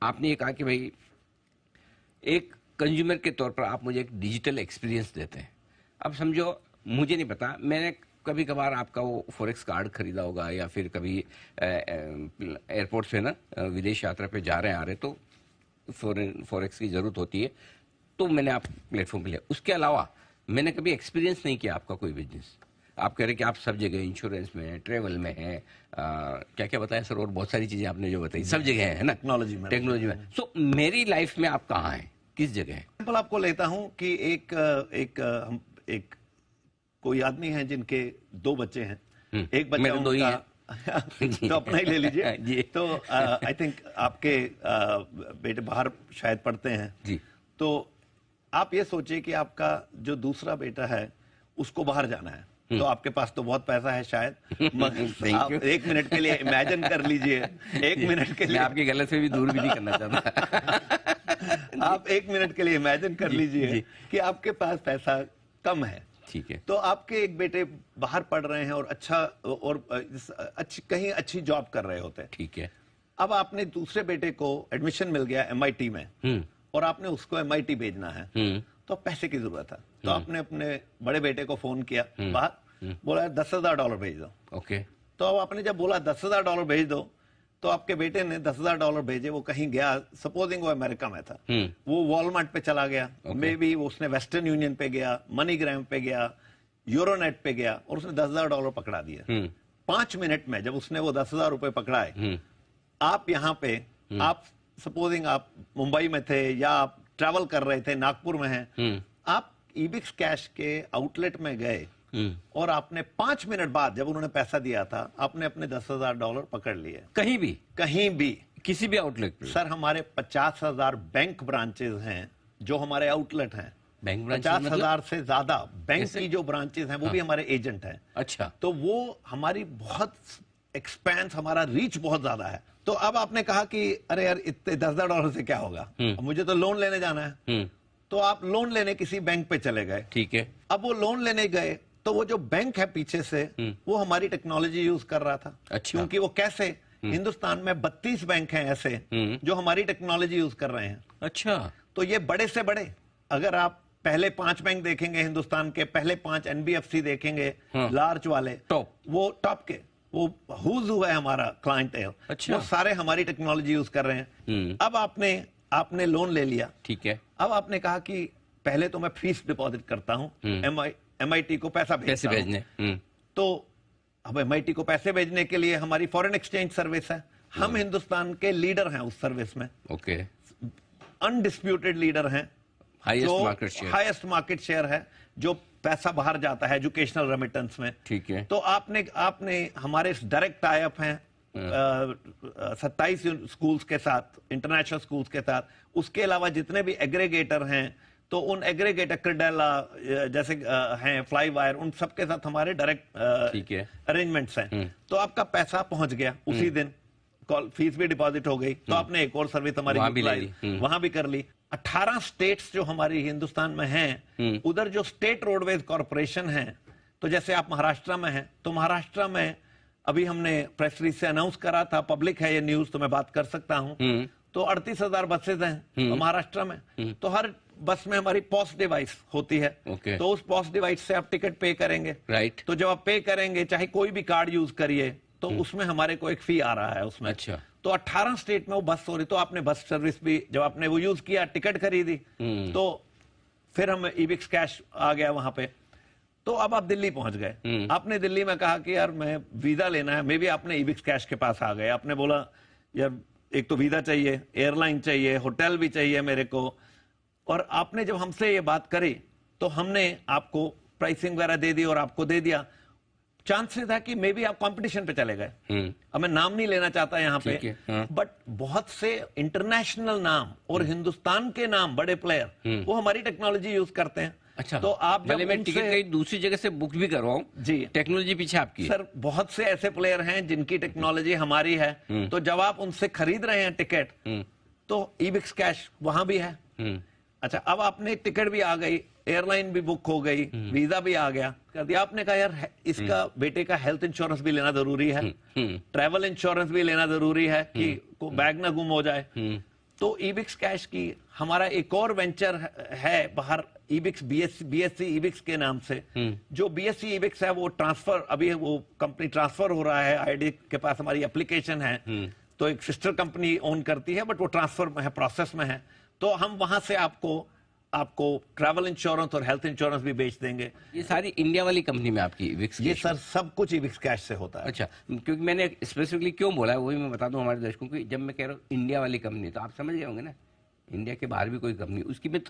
आपने ये कहा कि भाई एक कंज्यूमर के तौर पर आप मुझे एक डिजिटल एक्सपीरियंस देते हैं। अब समझो, मुझे नहीं पता, मैंने कभी कभार आपका वो फॉरेक्स कार्ड खरीदा होगा, या फिर कभी एयरपोर्ट से ना विदेश यात्रा पे जा रहे हैं आ रहे, तो फॉरेक्स की ज़रूरत होती है, तो मैंने आप प्लेटफॉर्म पे लिया। उसके अलावा मैंने कभी एक्सपीरियंस नहीं किया आपका कोई बिजनेस। आप कह रहे कि आप सब जगह इंश्योरेंस में हैं, ट्रेवल में हैं, क्या क्या बताया सर, और बहुत सारी चीज़ें आपने जो बताई, सब जगह है ना, टेक्नोलॉजी में। सो मेरी लाइफ में आप कहाँ हैं, किस जगह है? एग्जाम्पल आपको लेता हूं कि एक कोई आदमी है जिनके 2 बच्चे हैं। एक बच्चा दो ही उनका है। तो अपना ही ले लीजिए जी। तो आई थिंक आपके बेटे बाहर शायद पढ़ते हैं जी। तो आप ये सोचिए कि आपका जो दूसरा बेटा है उसको बाहर जाना है, तो आपके पास तो बहुत पैसा है शायद, मगर आप 1 मिनट के लिए इमेजिन कर लीजिए, 1 मिनट के लिए, मैं आपकी गलत से भी दूर भी नहीं करना चाहता। आप 1 मिनट के लिए इमेजिन कर लीजिए कि आपके पास पैसा कम है। ठीक है। तो आपके एक बेटे बाहर पढ़ रहे हैं और कहीं अच्छी जॉब कर रहे होते हैं। ठीक है। अब आपने दूसरे बेटे को एडमिशन मिल गया MIT में, और आपने उसको MIT भेजना है, तो पैसे की जरूरत है। तो आपने अपने बड़े बेटे को फोन किया बाहर, बोला $10,000 भेज दो। ओके। तो अब आपने जब बोला $10,000 भेज दो, तो आपके बेटे ने $10,000 भेजे, वो कहीं गया, सपोजिंग वो अमेरिका में था, वो वॉलमार्ट पे चला गया, मे बी उसने वेस्टर्न यूनियन पे गया, मनीग्राम पे गया, यूरोनेट पे गया, और उसने $10,000 पकड़ा दिया। 5 मिनट में जब उसने वो $10,000 पकड़ाए, आप यहाँ पे, आप सपोजिंग आप मुंबई में थे या आप ट्रैवल कर रहे थे, नागपुर में हैं, आप ईबिक्स कैश के आउटलेट में गए और आपने 5 मिनट बाद जब उन्होंने पैसा दिया था, आपने अपने $10,000 पकड़ लिए। कहीं भी, कहीं भी, किसी भी आउटलेट पे? सर हमारे 50,000 बैंक ब्रांचेस हैं जो हमारे आउटलेट हैं। बैंक ब्रांचेस 50,000 से ज्यादा बैंक की जो ब्रांचेस हैं वो भी हमारे एजेंट हैं। अच्छा। तो वो हमारी बहुत एक्सपेंस, हमारा रीच बहुत ज्यादा है। तो अब आपने कहा कि अरे यार इतने $10,000 से क्या होगा, अब मुझे तो लोन लेने जाना है। तो आप लोन लेने किसी बैंक पे चले गए। ठीक है। अब वो लोन लेने गए तो वो जो बैंक है पीछे से, वो हमारी टेक्नोलॉजी यूज कर रहा था। अच्छा। क्योंकि वो कैसे, हिंदुस्तान में 32 बैंक हैं ऐसे जो हमारी टेक्नोलॉजी यूज कर रहे हैं। अच्छा। तो ये बड़े से बड़े, अगर आप पहले 5 बैंक देखेंगे हिंदुस्तान के, पहले 5 NBFC देखेंगे, लार्ज वाले, टॉप, वो टॉप के, वो हुज है हमारा क्लाइंटेल। अच्छा। वो सारे हमारी टेक्नोलॉजी यूज कर रहे हैं। अब आपने लोन ले लिया। ठीक है। अब आपने कहा कि पहले तो मैं फीस डिपॉजिट करता हूं, MIT को पैसे भेजने। तो अब MIT को पैसे भेजने के लिए हमारी फॉरेन एक्सचेंज सर्विस है, हम हिंदुस्तान के लीडर हैं उस सर्विस में। ओके। अनडिस्प्यूटेड लीडर हैं, हाईएस्ट मार्केट शेयर है, जो पैसा बाहर जाता है एजुकेशनल रेमिटेंस में। ठीक है। तो आपने हमारे डायरेक्ट टाई अप हैं 27 स्कूल्स के साथ, इंटरनेशनल स्कूल्स के साथ। उसके अलावा जितने भी एग्रीगेटर हैं, तो उन एग्रीगेटर क्रेडेला जैसे हैं, फ्लाई वायर, उन सबके साथ हमारे डायरेक्ट अरेंजमेंट्स हैं। तो आपका पैसा पहुंच गया उसी दिन, कॉल फीस भी डिपॉजिट हो गई, तो आपने एक और सर्विस हमारी वहां भी कर ली। 18 स्टेट्स जो हमारी हिंदुस्तान में हैं, उधर जो स्टेट रोडवेज कॉर्पोरेशन है, तो जैसे आप महाराष्ट्र में हैं, तो महाराष्ट्र में अभी हमने प्रेस रिलीज से अनाउंस करा था, पब्लिक है ये न्यूज, तो मैं बात कर सकता हूं। तो 38,000 बसेज हैं महाराष्ट्र में। तो हर बस में हमारी पॉस डिवाइस होती है। तो उस पॉस डिवाइस से आप टिकट पे करेंगे। राइट। तो जब आप पे करेंगे, चाहे कोई भी कार्ड यूज करिए, तो उसमें हमारे को एक फी आ रहा है उसमें। अच्छा। तो 18 स्टेट में वो बस हो रही, तो आपने बस सर्विस भी जब आपने वो यूज किया, टिकट खरीदी, तो फिर हम ईबिक्स कैश आ गया वहां पे। तो अब आप दिल्ली पहुंच गए, आपने दिल्ली में कहा कि यार मैं वीजा लेना है, मे बी आपने ईबिक्स कैश के पास आ गए। आपने बोला यार एक तो वीजा चाहिए, एयरलाइन चाहिए, होटल भी चाहिए मेरे को। और आपने जब हमसे ये बात करी, तो हमने आपको प्राइसिंग वगैरह दे दी और आपको दे दिया। चांसेस है कि मे बी आप कंपटीशन पे चले गए। अब मैं नाम नहीं लेना चाहता यहाँ पे, बट बहुत से इंटरनेशनल नाम और हिंदुस्तान के नाम बड़े प्लेयर वो हमारी टेक्नोलॉजी यूज करते हैं। अच्छा। तो आप जब मैं टिकट कहीं दूसरी जगह से बुक भी करवाऊं, जी, टेक्नोलॉजी पीछे आपकी। सर बहुत से ऐसे प्लेयर हैं जिनकी टेक्नोलॉजी हमारी है। तो जब आप उनसे खरीद रहे हैं टिकट, तो ईबिक्स कैश वहां भी है। अच्छा, अब आपने टिकट भी आ गई, एयरलाइन भी बुक हो गई, वीजा भी आ गया कर दिया। आपने कहा यार इसका बेटे का हेल्थ इंश्योरेंस भी लेना जरूरी है, ट्रैवल इंश्योरेंस भी लेना जरूरी है कि बैग ना गुम हो जाए। तो ईबिक्स कैश की हमारा एक और वेंचर है बाहर, ईबिक्स बीएससी ईबिक्स के नाम से। जो बीएससी ईबिक्स है वो ट्रांसफर, अभी वो कंपनी ट्रांसफर हो रहा है, आईडी के पास हमारी एप्लीकेशन है, तो एक सिस्टर कंपनी ओन करती है, बट वो ट्रांसफर में है, प्रोसेस में है। तो हम वहां से आपको ट्रैवल इंश्योरेंस और हेल्थ इंश्योरेंस भी बेच देंगे। ये सारी इंडिया वाली कंपनी में आपकी ईबिक्स? ये सर सब कुछ ईबिक्स कैश से होता है। अच्छा, क्योंकि मैंने स्पेसिफिकली क्यों बोला है वही मैं बता दूं हमारे दर्शकों को। जब मैं कह रहा हूँ इंडिया वाली कंपनी, तो आप समझ गए होंगे ना, इंडिया के बाहर भी कोई कंपनी, उसकी मैं